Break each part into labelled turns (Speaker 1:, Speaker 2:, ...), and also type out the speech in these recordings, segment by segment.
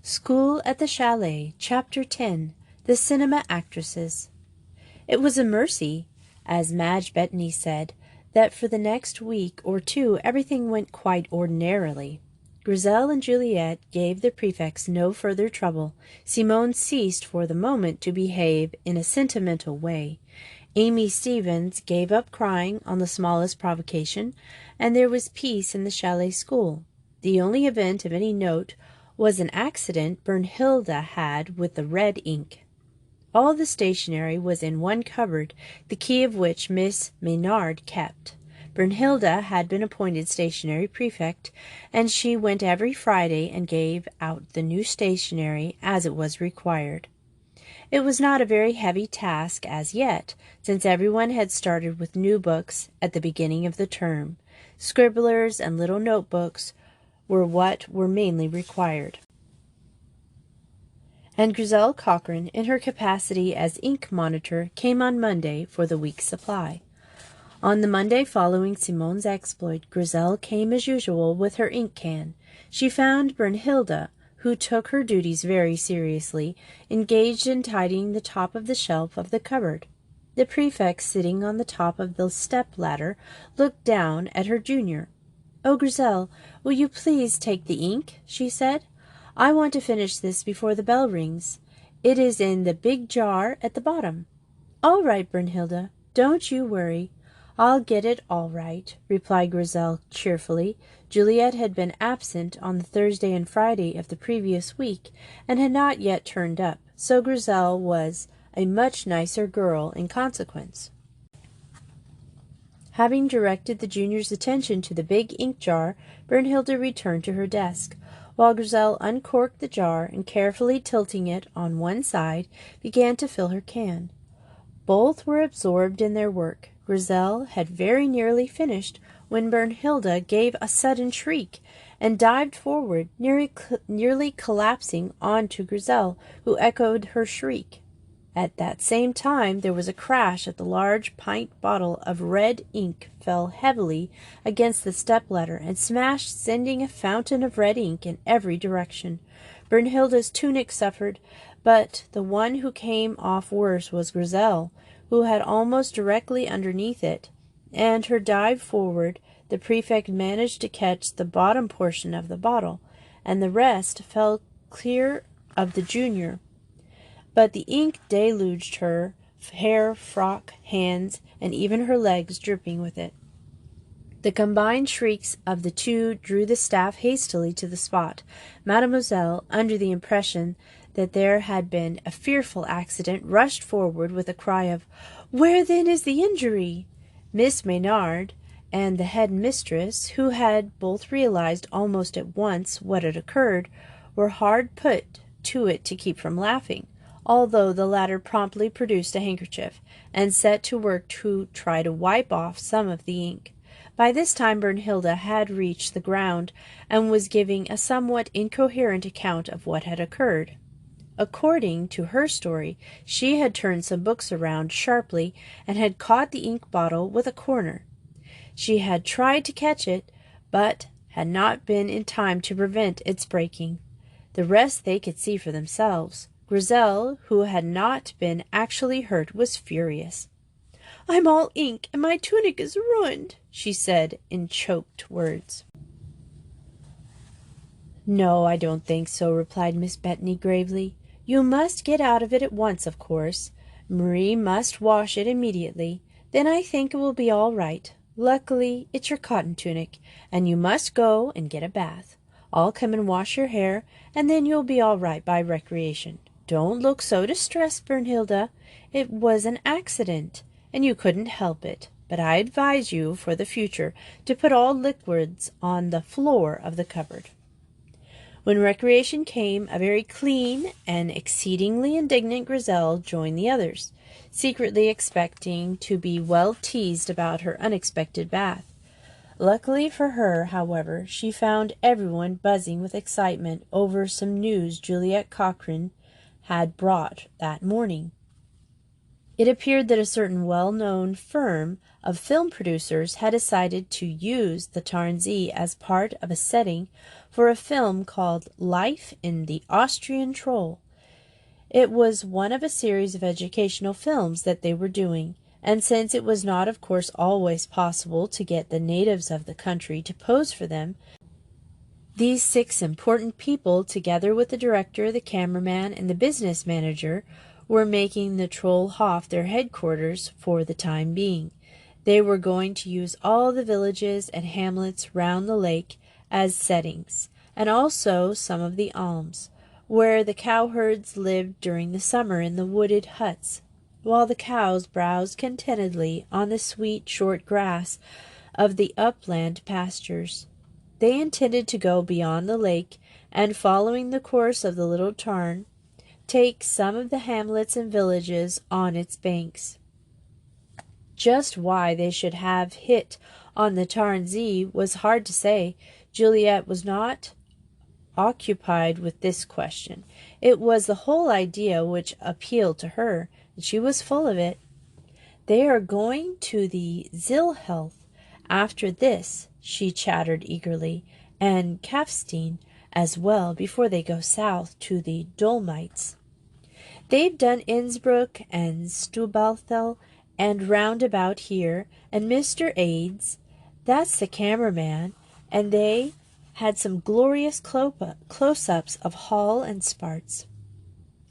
Speaker 1: School at the Chalet, Chapter 10, The Cinema Actresses. It was a mercy, as Madge Bettany said, that for the next week or two everything went quite ordinarily. Grizel and Juliet gave the prefects no further trouble. Simone ceased for the moment to behave in a sentimental way. Amy Stevens gave up crying on the smallest provocation, and there was peace in the Chalet school. The only event of any note was an accident Brunhilde had with the red ink. All the stationery was in one cupboard, the key of which Miss Maynard kept. Brunhilde had been appointed stationery prefect, and she went every Friday and gave out the new stationery as it was required. It was not a very heavy task as yet, since everyone had started with new books at the beginning of the term. Scribblers and little notebooks were what were mainly required. And Grizel Cochrane, in her capacity as ink monitor, came on Monday for the week's supply. On the Monday following Simone's exploit, Grizel came as usual with her ink can. She found Brunhilde, who took her duties very seriously, engaged in tidying the top of the shelf of the cupboard. The prefect, sitting on the top of the step-ladder, looked down at her junior. "Oh, Grizel, will you please take the ink?" she said. "I want to finish this before the bell rings. It is in the big jar at the bottom." "All right, Brunhilde. Don't you worry. I'll get it all right," replied Grizel cheerfully. Juliet had been absent on the Thursday and Friday of the previous week, and had not yet turned up, so Grizel was a much nicer girl in consequence. Having directed the junior's attention to the big ink jar, Brunhilde returned to her desk, while Grizel uncorked the jar and, carefully tilting it on one side, began to fill her can. Both were absorbed in their work. Grizel had very nearly finished when Brunhilde gave a sudden shriek and dived forward, nearly collapsing onto Grizel, who echoed her shriek. At that same time there was a crash as the large pint bottle of red ink fell heavily against the step-ladder and smashed, sending a fountain of red ink in every direction. Brunhilde's tunic suffered, but the one who came off worse was Grizel, who had almost directly underneath it, and her dive forward, the prefect managed to catch the bottom portion of the bottle, and the rest fell clear of the junior. But the ink deluged her hair, frock, hands, and even her legs, dripping with it. The combined shrieks of the two drew the staff hastily to the spot. Mademoiselle, under the impression that there had been a fearful accident, rushed forward with a cry of, "Where then is the injury?" Miss Maynard and the head mistress, who had both realized almost at once what had occurred, were hard put to it to keep from laughing, although the latter promptly produced a handkerchief, and set to work to try to wipe off some of the ink. By this time Brunhilde had reached the ground, and was giving a somewhat incoherent account of what had occurred. According to her story, she had turned some books around sharply, and had caught the ink bottle with a corner. She had tried to catch it, but had not been in time to prevent its breaking. The rest they could see for themselves. Grizel, who had not been actually hurt, was furious. "I'm all ink, and my tunic is ruined," she said in choked words. "No, I don't think so," replied Miss Bettany gravely. "You must get out of it at once, of course. Marie must wash it immediately. Then I think it will be all right. Luckily, it's your cotton tunic, and you must go and get a bath. I'll come and wash your hair, and then you'll be all right by recreation. Don't look so distressed, Brunhilde. It was an accident, and you couldn't help it. But I advise you, for the future, to put all liquids on the floor of the cupboard." When recreation came, a very clean and exceedingly indignant Grizel joined the others, secretly expecting to be well teased about her unexpected bath. Luckily for her, however, she found everyone buzzing with excitement over some news Juliet Cochrane had brought that morning. It appeared that a certain well-known firm of film producers had decided to use the Tarnsee as part of a setting for a film called Life in the Austrian Troll. It was one of a series of educational films that they were doing, and since it was not, of course, always possible to get the natives of the country to pose for them, these 6 important people, together with the director, the cameraman, and the business manager, were making the Trollhof their headquarters for the time being. They were going to use all the villages and hamlets round the lake as settings, and also some of the alms, where the cowherds lived during the summer in the wooded huts, while the cows browsed contentedly on the sweet short grass of the upland pastures. They intended to go beyond the lake, and following the course of the little Tarn, take some of the hamlets and villages on its banks. Just why they should have hit on the Tarnsee was hard to say. Juliet was not occupied with this question. It was the whole idea which appealed to her, and she was full of it. They are going to the Zilhelth after this, she chattered eagerly, and Kafstein as well before they go south to the Dolomites. They've done Innsbruck and Stubalthal and round about here, and Mr. Aids, that's the cameraman, and they had some glorious close-ups of Hall and Sparts.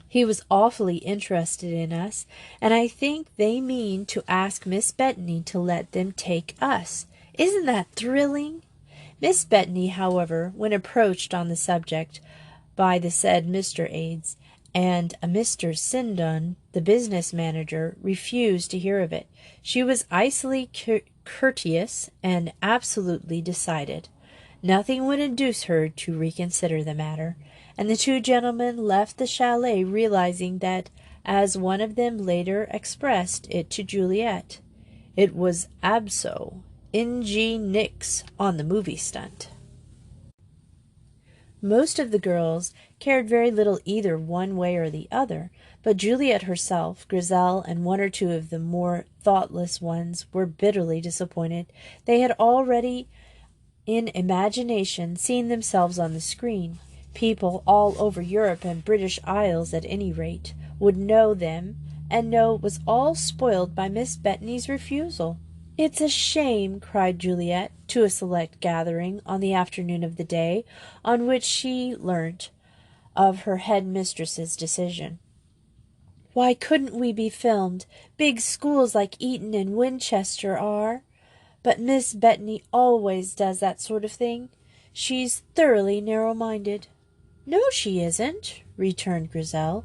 Speaker 1: He was awfully interested in us, and I think they mean to ask Miss Bettany to let them take us. Isn't that thrilling? Miss Bettany, however, when approached on the subject by the said Mr. Aids and a Mr. Sindon, the business manager, refused to hear of it. She was icily courteous and absolutely decided. Nothing would induce her to reconsider the matter, and the 2 gentlemen left the chalet realizing that, as one of them later expressed it to Juliet, it was abso ing nix on the movie stunt. Most of the girls cared very little either one way or the other, but Juliet herself, Grizel, and 1 or 2 of the more thoughtless ones were bitterly disappointed. They had already in imagination seen themselves on the screen. People all over Europe and British Isles, at any rate, would know them, and know it was all spoiled by Miss Bettany's refusal. "It's a shame," cried Juliet to a select gathering on the afternoon of the day on which she learnt of her head mistress's decision. "Why couldn't we be filmed? Big schools like Eton and Winchester are. But Miss Bettany always does that sort of thing. She's thoroughly narrow-minded." "No, she isn't," returned Grizel,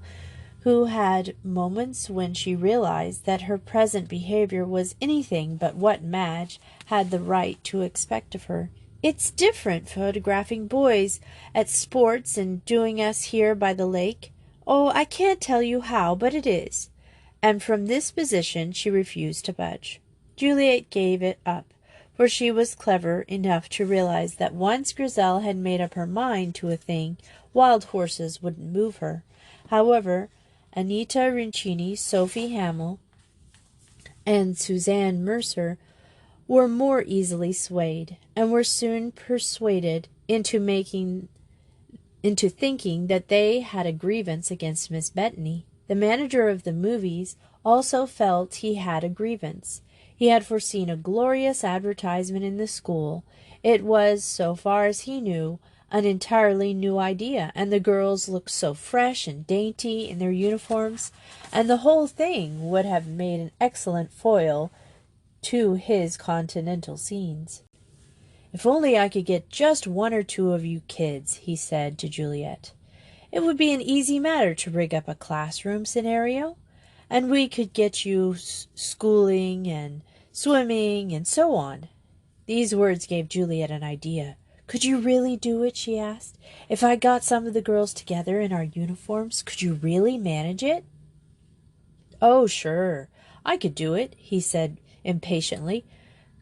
Speaker 1: who had moments when she realized that her present behavior was anything but what Madge had the right to expect of her. "It's different photographing boys at sports and doing us here by the lake. Oh, I can't tell you how, but it is." And from this position she refused to budge. Juliet gave it up, for she was clever enough to realize that once Grizel had made up her mind to a thing, wild horses wouldn't move her. However, Anita Rincini, Sophie Hamill, and Suzanne Mercer were more easily swayed, and were soon persuaded into thinking that they had a grievance against Miss Bettany. The manager of the movies also felt he had a grievance. He had foreseen a glorious advertisement in the school. It was, so far as he knew, an entirely new idea, and the girls looked so fresh and dainty in their uniforms, and the whole thing would have made an excellent foil to his continental scenes. "If only I could get just 1 or 2 of you kids," he said to Juliet. "It would be an easy matter to rig up a classroom scenario, and we could get you schooling and swimming and so on." These words gave Juliet an idea. "Could you really do it?" she asked. "If I got some of the girls together in our uniforms, could you really manage it?" "Oh, sure, I could do it," he said impatiently.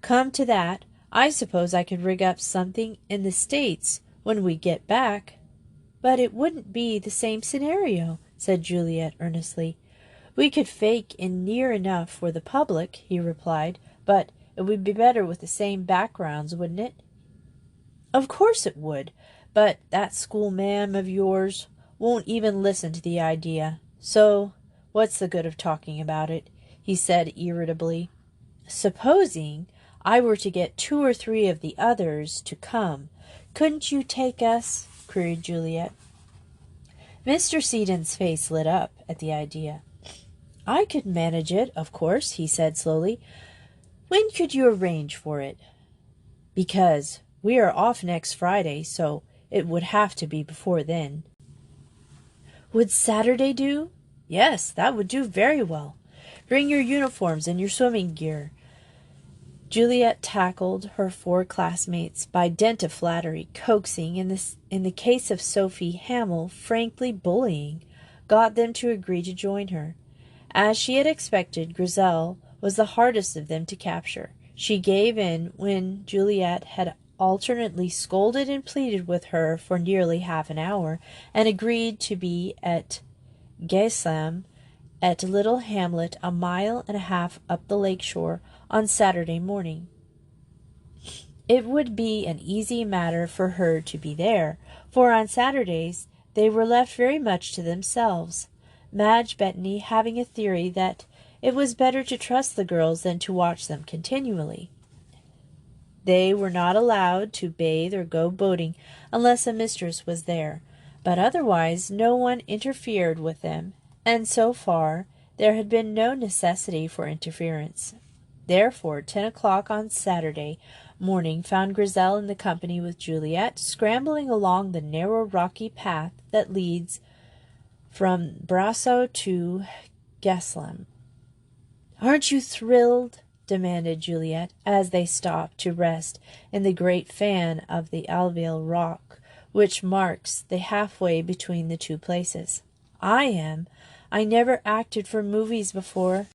Speaker 1: "Come to that, I suppose I could rig up something in the States when we get back." "But it wouldn't be the same scenario," said Juliet earnestly. We could fake in near enough for the public, he replied, but it would be better with the same backgrounds, wouldn't it? Of course it would, but that schoolma'am of yours won't even listen to the idea. So what's the good of talking about it? He said irritably. Supposing I were to get 2 or 3 of the others to come, couldn't you take us? Queried Juliet. Mr. Seaton's face lit up at the idea. I could manage it, of course, he said slowly. When could you arrange for it? Because we are off next Friday, so it would have to be before then. Would Saturday do? Yes, that would do very well. Bring your uniforms and your swimming gear. Juliet tackled her 4 classmates by dint of flattery, coaxing, in the case of Sophie Hamill, frankly bullying, got them to agree to join her. As she had expected, Grizel was the hardest of them to capture. She gave in when Juliet had alternately scolded and pleaded with her for nearly half an hour, and agreed to be at Geslam, at a little hamlet 1.5 miles up the lake shore, on Saturday morning. It would be an easy matter for her to be there, for on Saturdays they were left very much to themselves, Madge Bettany having a theory that it was better to trust the girls than to watch them continually. They were not allowed to bathe or go boating unless a mistress was there, but otherwise no one interfered with them, and so far there had been no necessity for interference. Therefore 10 o'clock on Saturday morning found Grizel in the company with Juliet, scrambling along the narrow rocky path that leads from Brasso to Geslam. Aren't you thrilled? Demanded Juliet, as they stopped to rest in the great fan of the Alvéole rock, which marks the halfway between the 2 places. I am. I never acted for movies before.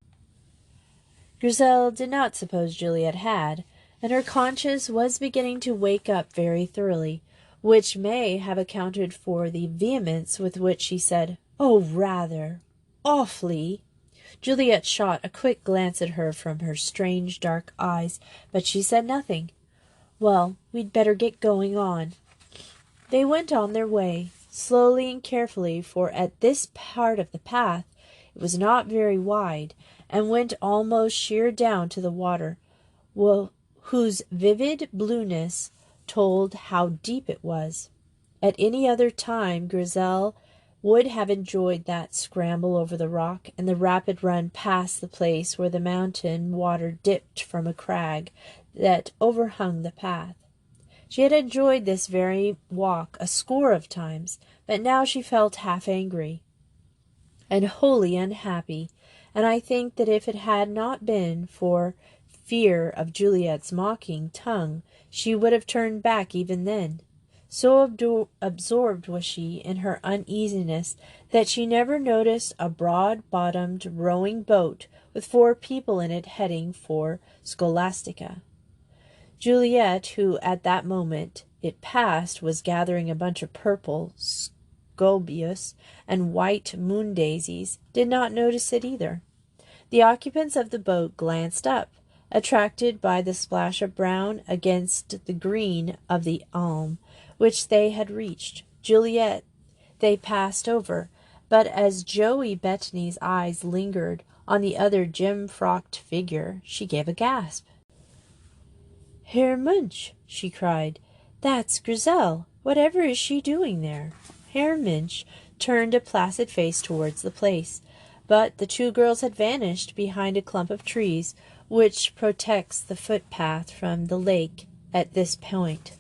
Speaker 1: Grizel did not suppose Juliet had, and her conscience was beginning to wake up very thoroughly, which may have accounted for the vehemence with which she said, "Oh, rather. Awfully." Juliet shot a quick glance at her from her strange dark eyes, but she said nothing. Well, we'd better get going on. They went on their way, slowly and carefully, for at this part of the path it was not very wide, and went almost sheer down to the water, whose vivid blueness told how deep it was. At any other time Grizel would have enjoyed that scramble over the rock and the rapid run past the place where the mountain water dipped from a crag that overhung the path. She had enjoyed this very walk a score of times, but now she felt half angry and wholly unhappy, and I think that if it had not been for fear of Juliet's mocking tongue, she would have turned back even then. So absorbed was she in her uneasiness that she never noticed a broad-bottomed rowing boat with 4 people in it heading for Scholastica. Juliet, who at that moment it passed was gathering a bunch of purple scobious and white moon daisies, did not notice it either. The occupants of the boat glanced up, attracted by the splash of brown against the green of the elm, which they had reached. Juliet they passed over, but as Joey Bettany's eyes lingered on the other gem-frocked figure, she gave a gasp. "Herr Munch," she cried, "that's Grizel. Whatever is she doing there?" Herr Munch turned a placid face towards the place, but the 2 girls had vanished behind a clump of trees which protects the footpath from the lake at this point.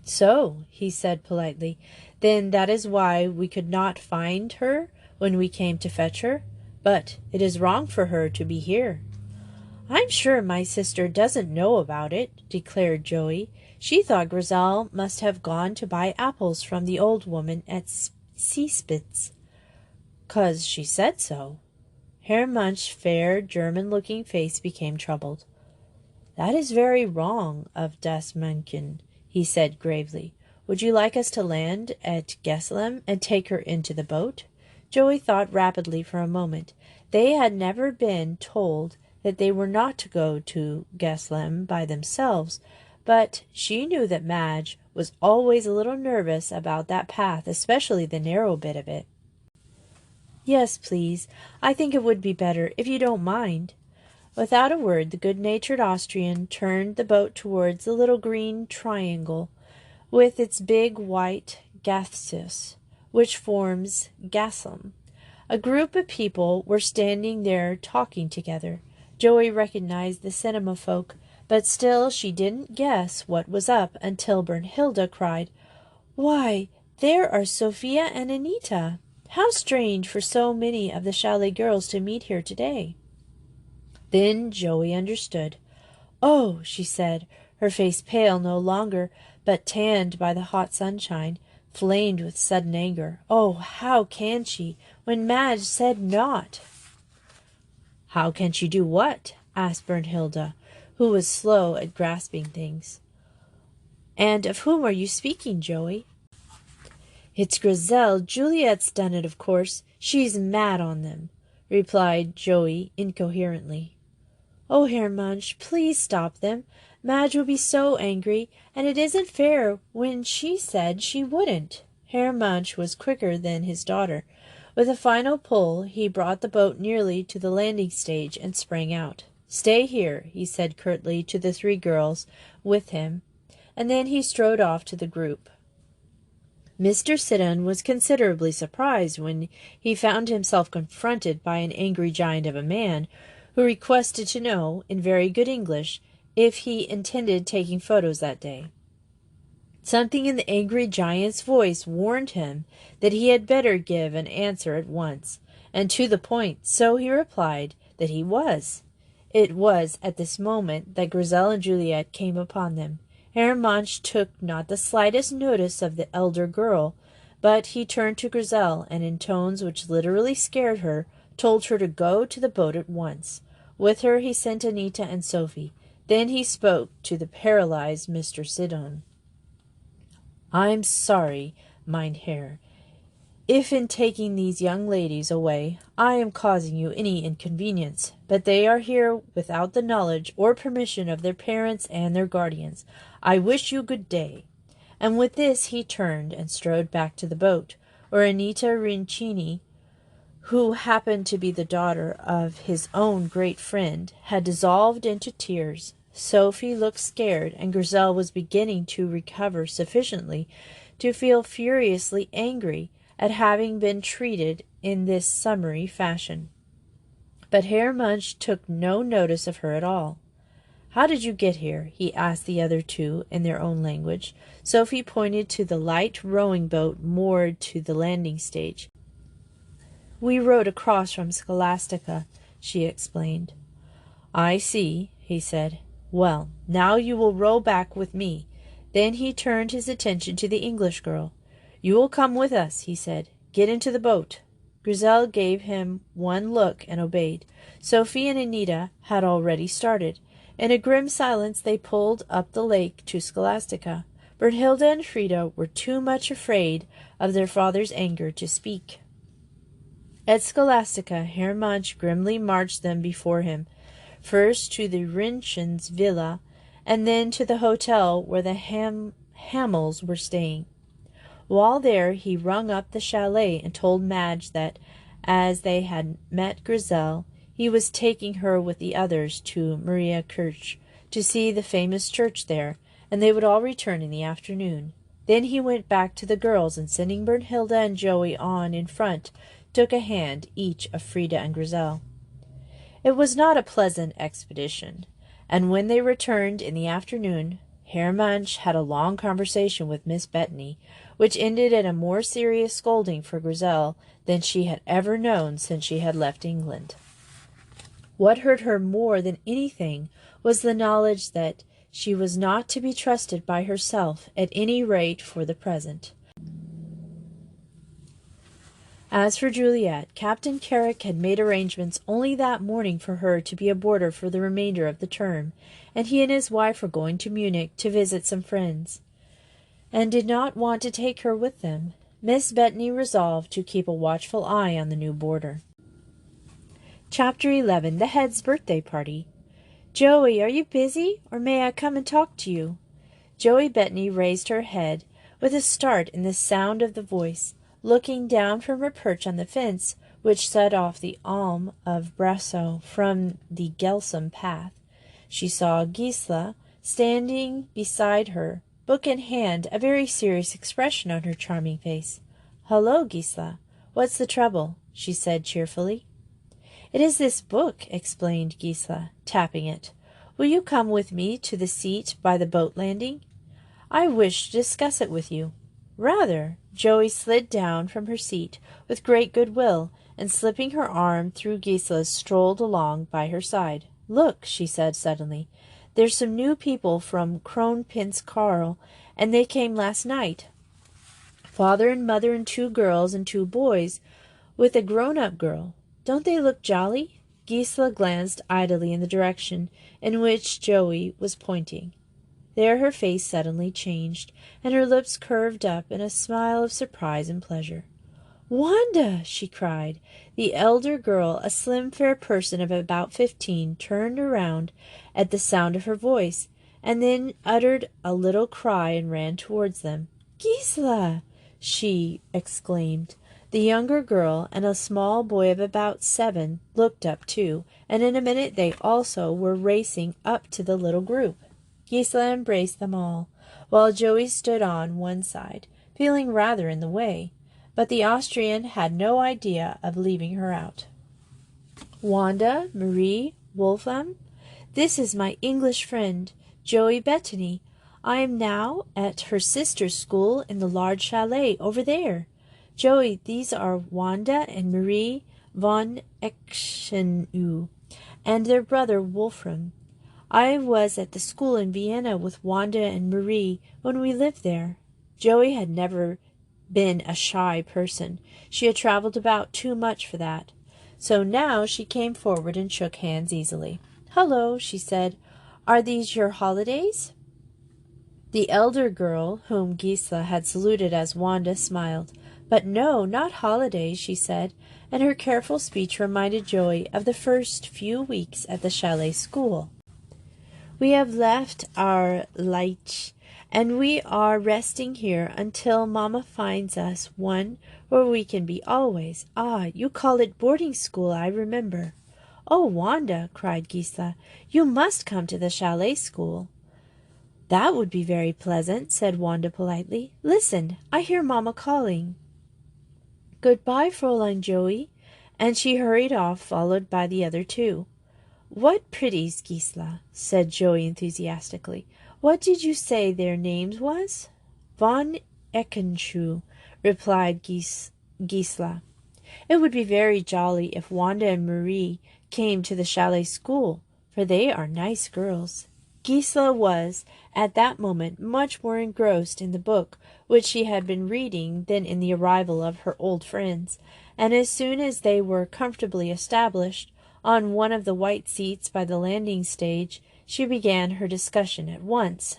Speaker 1: "So," he said politely, "then that is why we could not find her when we came to fetch her? But it is wrong for her to be here." "I'm sure my sister doesn't know about it," declared Joey. "She thought Grizel must have gone to buy apples from the old woman at Seespitz, 'cause she said so." Herr Munch's fair German-looking face became troubled. "That is very wrong of das Männchen," he said gravely. "Would you like us to land at Geslam and take her into the boat? Joey thought rapidly for a moment. They had never been told that they were not to go to Geslem by themselves, but she knew that Madge was always a little nervous about that path, especially the narrow bit of it. "Yes, please. I think it would be better, if you don't mind." Without a word, the good-natured Austrian turned the boat towards the little green triangle with its big white gathus, which forms Gaslem. A group of people were standing there talking together. Joey recognized the cinema folk, but still she didn't guess what was up until Brunhilde cried, "Why, there are Sophia and Anita! How strange for so many of the Chalet girls to meet here today." Then Joey understood. "Oh," she said, her face pale no longer, but tanned by the hot sunshine, flamed with sudden anger. "Oh, how can she, when Madge said not?" "How can she do what?" asked Brunhilde, who was slow at grasping things. "And of whom are you speaking, Joey?" "It's Grizel. Juliet's done it, of course. She's mad on them," replied Joey incoherently. "Oh, Herr Munch, please stop them. Madge will be so angry, and it isn't fair when she said she wouldn't." Herr Munch was quicker than his daughter. With a final pull, he brought the boat nearly to the landing stage and sprang out. "Stay here," he said curtly to the 3 girls with him, and then he strode off to the group. Mr. Siddon was considerably surprised when he found himself confronted by an angry giant of a man who requested to know, in very good English, if he intended taking photos that day. Something in the angry giant's voice warned him that he had better give an answer at once, and to the point, so he replied that he was. It was at this moment that Grizel and Juliet came upon them. Herr Munch took not the slightest notice of the elder girl, but he turned to Grizel, and in tones which literally scared her, told her to go to the boat at once. With her he sent Anita and Sophie. Then he spoke to the paralyzed Mr. Siddon. "I'm sorry, mein Herr, if in taking these young ladies away I am causing you any inconvenience, but they are here without the knowledge or permission of their parents and their guardians. I wish you good day." And with this he turned and strode back to the boat, where Anita Rincini, who happened to be the daughter of his own great friend, had dissolved into tears. Sophie looked scared, and Grizel was beginning to recover sufficiently to feel furiously angry at having been treated in this summary fashion. But Herr Munch took no notice of her at all. "How did you get here?" he asked the other 2 in their own language. Sophie pointed to the light rowing boat moored to the landing stage. "We rowed across from Scholastica," she explained. "I see," he said. "Well, now you will row back with me." Then he turned his attention to the English girl. "You will come with us," he said. "Get into the boat." Grizel gave him one look and obeyed. Sophie and Anita had already started. In a grim silence they pulled up the lake to Scholastica. Brunhilde and Frida were too much afraid of their father's anger to speak. At Scholastica, Herr Munch grimly marched them before him, first to the Rinchens' villa, and then to the hotel where the Hamels were staying. While there he rung up the chalet and told Madge that, as they had met Grizel, he was taking her with the others to Maria Kirch to see the famous church there, and they would all return in the afternoon. Then he went back to the girls, and sending Brunhilde and Joey on in front, took a hand each of Frida and Grizel. It was not a pleasant expedition, and when they returned in the afternoon, Herr Munch had a long conversation with Miss Bettany, which ended in a more serious scolding for Grizel than she had ever known since she had left England. What hurt her more than anything was the knowledge that she was not to be trusted by herself, at any rate for the present. As for Juliet, Captain Carrick had made arrangements only that morning for her to be a boarder for the remainder of the term, and he and his wife were going to Munich to visit some friends, and did not want to take her with them. Miss Bettany resolved to keep a watchful eye on the new boarder. Chapter 11. The Head's Birthday Party. Joey, are you busy, or may I come and talk to you? Joey Bettany raised her head with a start in the sound of the voice, looking down from her perch on the fence, which set off the Alm of Brasso from the Gelsum path. She saw Gisela standing beside her, book in hand, a very serious expression on her charming face. "Hello, Gisela. What's the trouble?" she said cheerfully. "It is this book," explained Gisela, tapping it. "Will you come with me to the seat by the boat landing? I wish to discuss it with you." "Rather." Joey slid down from her seat with great goodwill, and slipping her arm through Gisela's, strolled along by her side. "Look," she said suddenly, "there's some new people from Kronprinz Karl, and they came last night. Father and mother and 2 girls and 2 boys, with a grown-up girl. Don't they look jolly?" Gisela glanced idly in the direction in which Joey was pointing. There her face suddenly changed, and her lips curved up in a smile of surprise and pleasure. "Wanda!" she cried. The elder girl, a slim, fair person of about 15, turned around at the sound of her voice, and then uttered a little cry and ran towards them. "Gisela!" she exclaimed. The younger girl and a small boy of about 7 looked up too, and in a minute they also were racing up to the little group. Gisela embraced them all, while Joey stood on one side, feeling rather in the way, but the Austrian had no idea of leaving her out. "Wanda, Marie, Wolfram, this is my English friend, Joey Bettany. I am now at her sister's school in the large chalet over there. Joey, these are Wanda and Marie von Exenue, and their brother Wolfram. I was at the school in Vienna with Wanda and Marie when we lived there." Joey had never been a shy person. She had traveled about too much for that. So now she came forward and shook hands easily. "Hello," she said. "Are these your holidays?" The elder girl, whom Gisela had saluted as Wanda, smiled. "But no, not holidays," she said, and her careful speech reminded Joey of the first few weeks at the chalet school. "We have left our Leitch, and we are resting here until Mamma finds us one where we can be always. Ah, you call it boarding school, I remember." "Oh, Wanda," cried Gisela, "you must come to the chalet school." "That would be very pleasant," said Wanda politely. "Listen, I hear Mamma calling." "Goodbye, Fräulein Joey," and she hurried off, followed by the other 2. "What pretties, Gisela," said Joey enthusiastically. "What did you say their names was?" "Von Eckenschuh," replied Gisela. "It would be very jolly if Wanda and Marie came to the chalet school, for they are nice girls." Gisela was, at that moment, much more engrossed in the book which she had been reading than in the arrival of her old friends, and as soon as they were comfortably established on one of the white seats by the landing stage, she began her discussion at once.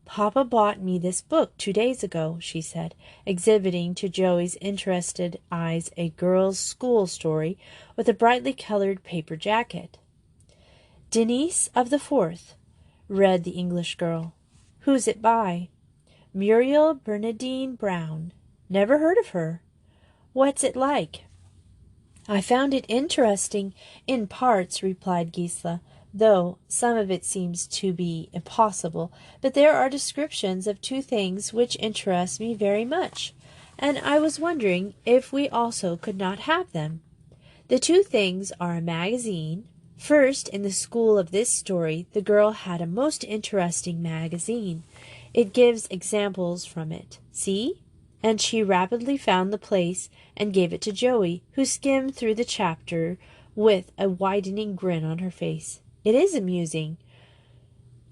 Speaker 1: "Papa bought me this book 2 days ago," she said, exhibiting to Joey's interested eyes a girl's school story with a brightly colored paper jacket. "Denise of the Fourth," read the English girl. "Who's it by?" "Muriel Bernardine Brown." "Never heard of her." "What's it like?" "I found it interesting in parts," replied Gisela, "though some of it seems to be impossible. But there are descriptions of 2 things which interest me very much, and I was wondering if we also could not have them. The 2 things are a magazine. First, in the school of this story, the girl had a most interesting magazine. It gives examples from it. See?" And she rapidly found the place and gave it to Joey, who skimmed through the chapter with a widening grin on her face. "It is amusing?"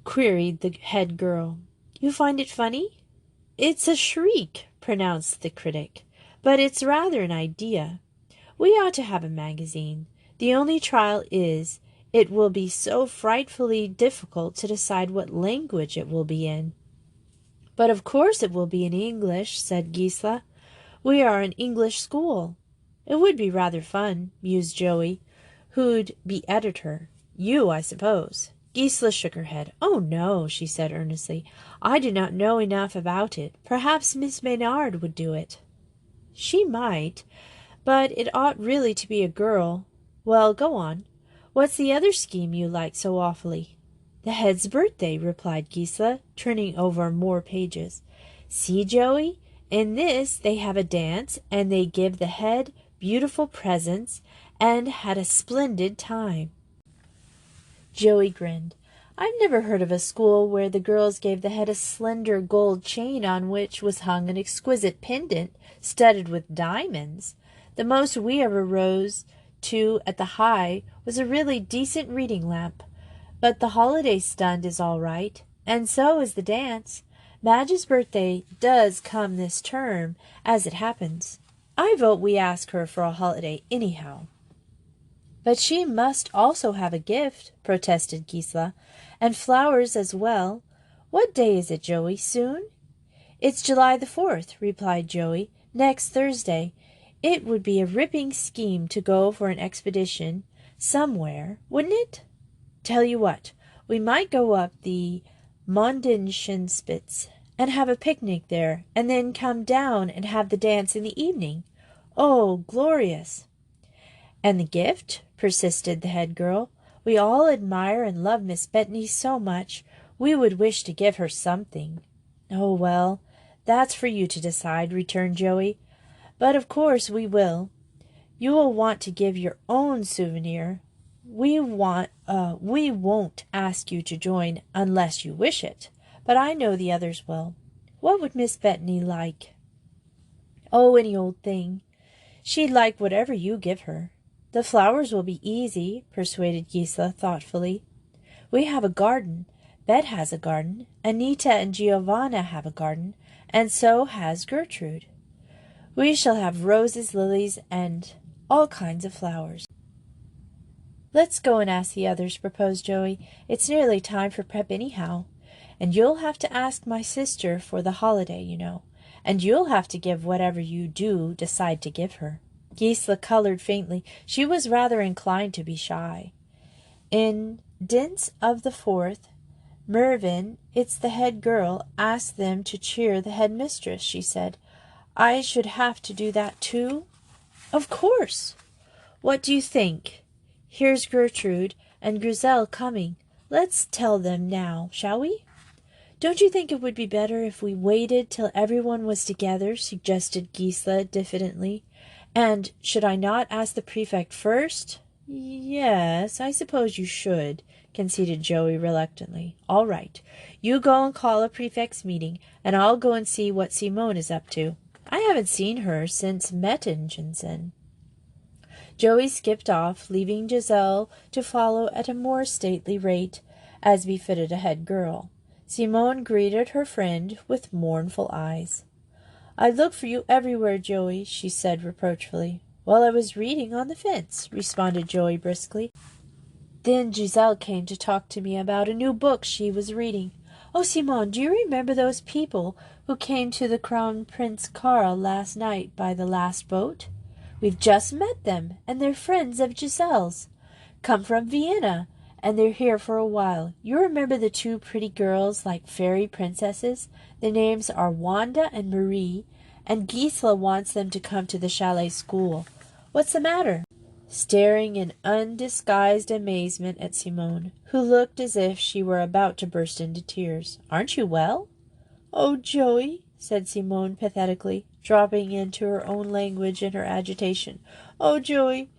Speaker 1: queried the head girl. "You find it funny?" "It's a shriek," pronounced the critic, "but it's rather an idea. We ought to have a magazine. The only trial is, it will be so frightfully difficult to decide what language it will be in." "But of course it will be in English," said Gisela. We are an English school." "It would be rather fun," mused Joey. "Who'd be editor? You, I suppose." Gisela shook her head. "Oh, no," she said earnestly. "I do not know enough about it. Perhaps Miss Maynard would do it." "She might, but it ought really to be a girl. Well, go on. What's the other scheme you like so awfully?" "The head's birthday," replied Gisela, turning over more pages. "See, Joey, in this they have a dance, and they give the head beautiful presents, and had a splendid time." Joey grinned. "I've never heard of a school where the girls gave the head a slender gold chain on which was hung an exquisite pendant studded with diamonds. The most we ever rose to at the High was a really decent reading lamp. But the holiday stunt is all right, and so is the dance. Madge's birthday does come this term, as it happens. I vote we ask her for a holiday anyhow." "But she must also have a gift," protested Gisela, "and flowers as well. What day is it, Joey? Soon?" "It's July the 4th," replied Joey. "Next Thursday. It would be a ripping scheme to go for an expedition somewhere, wouldn't it? Tell you what, we might go up the Mondenschenspitze and have a picnic there, and then come down and have the dance in the evening. Oh, glorious!" "And the gift?" persisted the head girl. "We all admire and love Miss Bethany so much, we would wish to give her something." "Oh, well, that's for you to decide," returned Joey. "But of course we will. You will want to give your own souvenir. We won't ask you to join unless you wish it, but I know the others will. What would Miss Bethany like?" "Oh, any old thing. She'd like whatever you give her." "The flowers will be easy," persuaded Gisela thoughtfully. "We have a garden. Bet has a garden. Anita and Giovanna have a garden, and so has Gertrude. We shall have roses, lilies, and all kinds of flowers." "Let's go and ask the others," proposed Joey. "It's nearly time for prep anyhow. And you'll have to ask my sister for the holiday, you know. And you'll have to give whatever you do decide to give her." Gisela colored faintly. She was rather inclined to be shy. "In Dents of the 4th, Mervyn, it's the head girl, asked them to cheer the head mistress," she said. "I should have to do that too?" "Of course. What do you think? Here's Gertrude and Grizel coming. Let's tell them now, shall we?" "Don't you think it would be better if we waited till everyone was together?" suggested Gisela diffidently. "And should I not ask the prefect first?" "Yes, I suppose you should," conceded Joey reluctantly. "All right. You go and call a prefect's meeting, and I'll go and see what Simone is up to. I haven't seen her since Mettingen." Joey skipped off, leaving Giselle to follow at a more stately rate, as befitted a head girl. Simone greeted her friend with mournful eyes. "I looked for you everywhere, Joey," she said reproachfully. "Well, I was reading on the fence," responded Joey briskly. "Then Giselle came to talk to me about a new book she was reading. Oh, Simone, do you remember those people who came to the Crown Prince Karl last night by the last boat? We've just met them, and they're friends of Giselle's. Come from Vienna, and they're here for a while. You remember the two pretty girls like fairy princesses? Their names are Wanda and Marie, and Gisela wants them to come to the Chalet school. What's the matter?" Staring in undisguised amazement at Simone, who looked as if she were about to burst into tears. "Aren't you well?" "Oh, Joey," said Simone pathetically, dropping into her own language in her agitation. "Oh, Joey,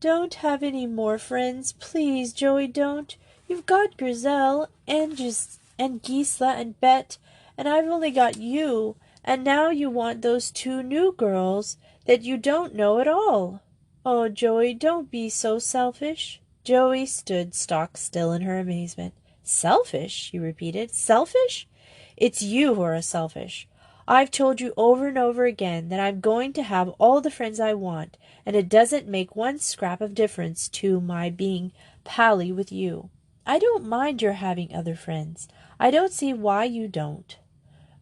Speaker 1: don't have any more friends. Please, Joey, don't. You've got Grizel and Gisela and Bet, and I've only got you, and now you want those two new girls that you don't know at all. Oh, Joey, don't be so selfish." Joey stood stock still in her amazement. "Selfish?" she repeated. "Selfish? It's you who are selfish. I've told you over and over again that I'm going to have all the friends I want, and it doesn't make one scrap of difference to my being pally with you. I don't mind your having other friends. I don't see why you don't."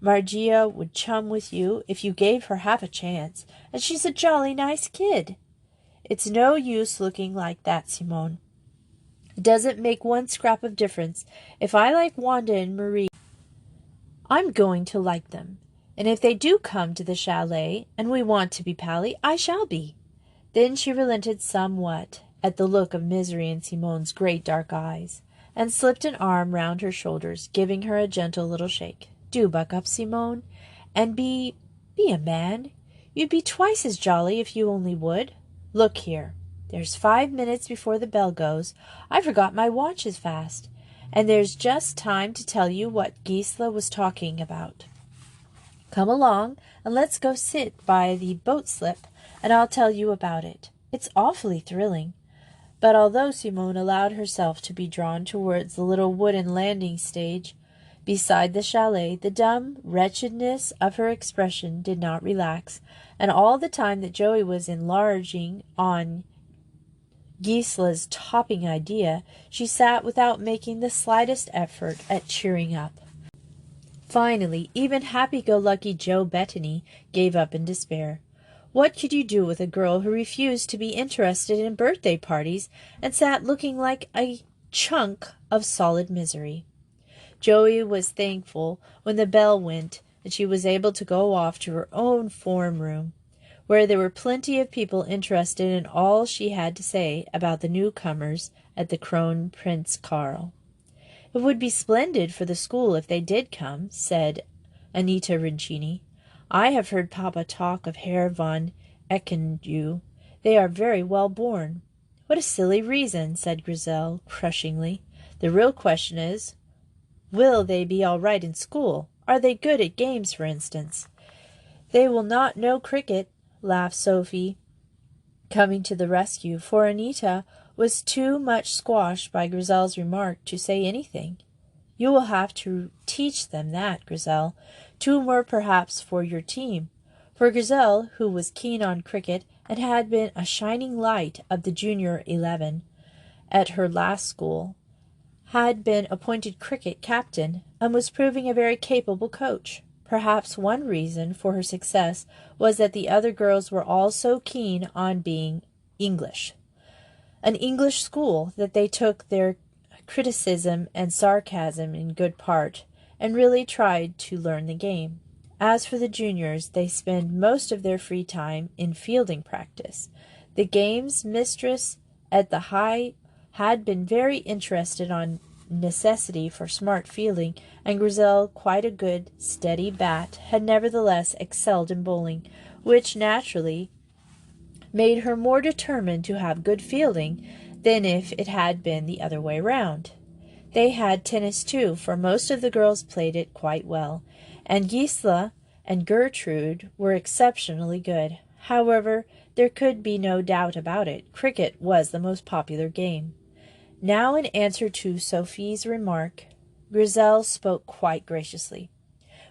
Speaker 1: Margia would chum with you if you gave her half a chance, and she's a jolly nice kid. It's no use looking like that, Simone. It doesn't make one scrap of difference. If I like Wanda and Marie, I'm going to like them. And if they do come to the chalet and we want to be pally, I shall be. Then she relented somewhat at the look of misery in Simone's great dark eyes, and slipped an arm round her shoulders, giving her a gentle little shake. Do buck up, Simone, and be a man. You'd be twice as jolly if you only would. Look here, there's 5 minutes before the bell goes. I forgot my watch is fast, and there's just time to tell you what Gisela was talking about. Come along, and let's go sit by the boat slip, and I'll tell you about it. It's awfully thrilling. But although Simone allowed herself to be drawn towards the little wooden landing stage beside the chalet, the dumb wretchedness of her expression did not relax, and all the time that Joey was enlarging on Gisela's topping idea, she sat without making the slightest effort at cheering up. Finally, even happy-go-lucky Joe Bettany gave up in despair. What could you do with a girl who refused to be interested in birthday parties and sat looking like a chunk of solid misery? Joey was thankful when the bell went and she was able to go off to her own form room, where there were plenty of people interested in all she had to say about the newcomers at the Kron Prince Karl. It would be splendid for the school if they did come, said Anita Rincini. I have heard Papa talk of Herr von Eckendue. They are very well born. What a silly reason, said Grizel crushingly. The real question is, will they be all right in school? Are they good at games, for instance? They will not know cricket, laughed Sophie, coming to the rescue, for Anita was too much squashed by Grizel's remark to say anything. You will have to teach them that, Grizel. 2 more perhaps for your team. For Grizel, who was keen on cricket and had been a shining light of the junior 11 at her last school, had been appointed cricket captain and was proving a very capable coach. Perhaps one reason for her success was that the other girls were all so keen on being English. An English school that they took their criticism and sarcasm in good part, and really tried to learn the game. As for the juniors, they spend most of their free time in fielding practice. The game's mistress at the High had been very interested on necessity for smart fielding, and Grizel, quite a good, steady bat, had nevertheless excelled in bowling, which naturally made her more determined to have good fielding than if it had been the other way round. They had tennis too, for most of the girls played it quite well, and Gisela and Gertrude were exceptionally good. However, there could be no doubt about it. Cricket was the most popular game. Now, in answer to Sophie's remark, Grizel spoke quite graciously.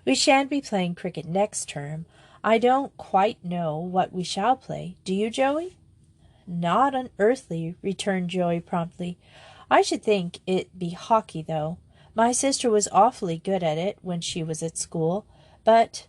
Speaker 1: We shan't be playing cricket next term. I don't quite know what we shall play. Do you, Joey? Not unearthly, returned Joey promptly. I should think it be hockey, though. My sister was awfully good at it when she was at school. But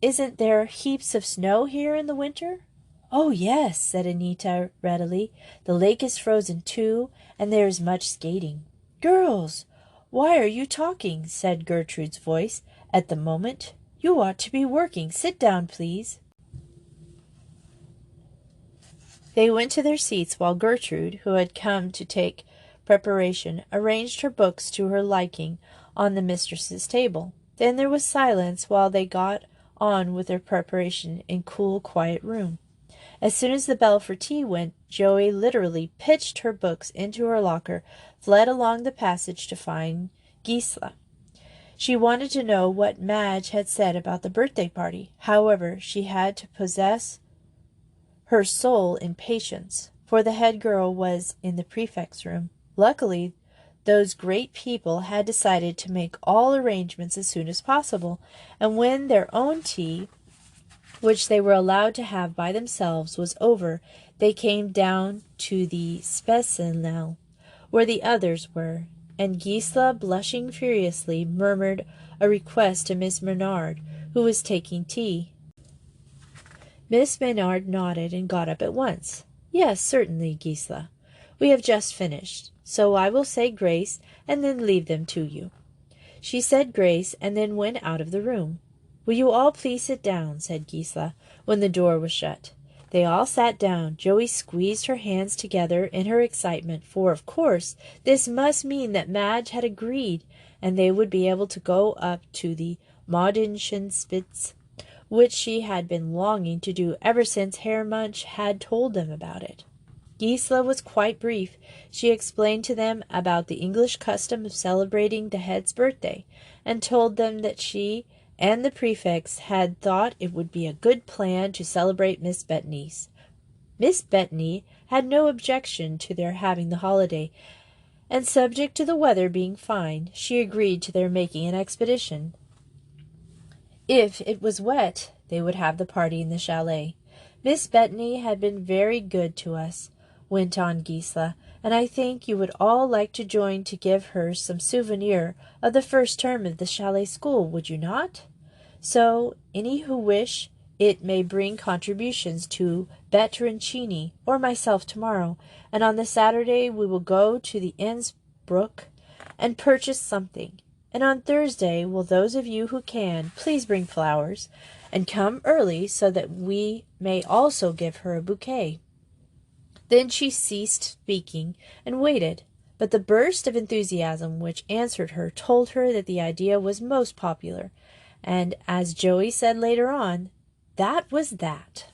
Speaker 1: isn't there heaps of snow here in the winter? Oh, yes, said Anita readily. The lake is frozen, too, and there is much skating. Girls, why are you talking? Said Gertrude's voice at the moment. You ought to be working. Sit down, please. They went to their seats while Gertrude, who had come to take preparation, arranged her books to her liking on the mistress's table. Then there was silence while they got on with their preparation in cool, quiet room. As soon as the bell for tea went, Joey literally pitched her books into her locker, fled along the passage to find Gisela. She wanted to know what Madge had said about the birthday party. However, she had to possess her soul in patience, for the head girl was in the prefect's room. Luckily, those great people had decided to make all arrangements as soon as possible, and when their own tea, which they were allowed to have by themselves, was over, they came down to the Spesenel, where the others were. and Gisela, blushing furiously, murmured a request to Miss Bernard, who was taking tea. Miss Maynard nodded and got up at once. "Yes, certainly, Gisela. We have just finished, so I will say grace and then leave them to you." She said grace and then went out of the room. "Will you all please sit down?" said Gisela, when the door was shut. They all sat down. Joey squeezed her hands together in her excitement, for, of course, this must mean that Madge had agreed, and they would be able to go up to the Maudenschenspitz, which she had been longing to do ever since Herr Munch had told them about it. Gisela was quite brief. She explained to them about the English custom of celebrating the head's birthday, and told them that she and the prefects had thought it would be a good plan to celebrate Miss Bettany's. Miss Bettany had no objection to their having the holiday, and subject to the weather being fine, she agreed to their making an expedition. If it was wet, they would have the party in the chalet. "Miss Bettany had been very good to us," went on Gisela, "and I think you would all like to join to give her some souvenir of the first term of the chalet school, would you not? So any who wish it may bring contributions to Bertoncini or myself tomorrow, and on the Saturday we will go to the Innsbruck and purchase something. And on Thursday will those of you who can please bring flowers, and come early so that we may also give her a bouquet." Then she ceased speaking and waited, but the burst of enthusiasm which answered her told her that the idea was most popular, and, as Joey said later on, that was that.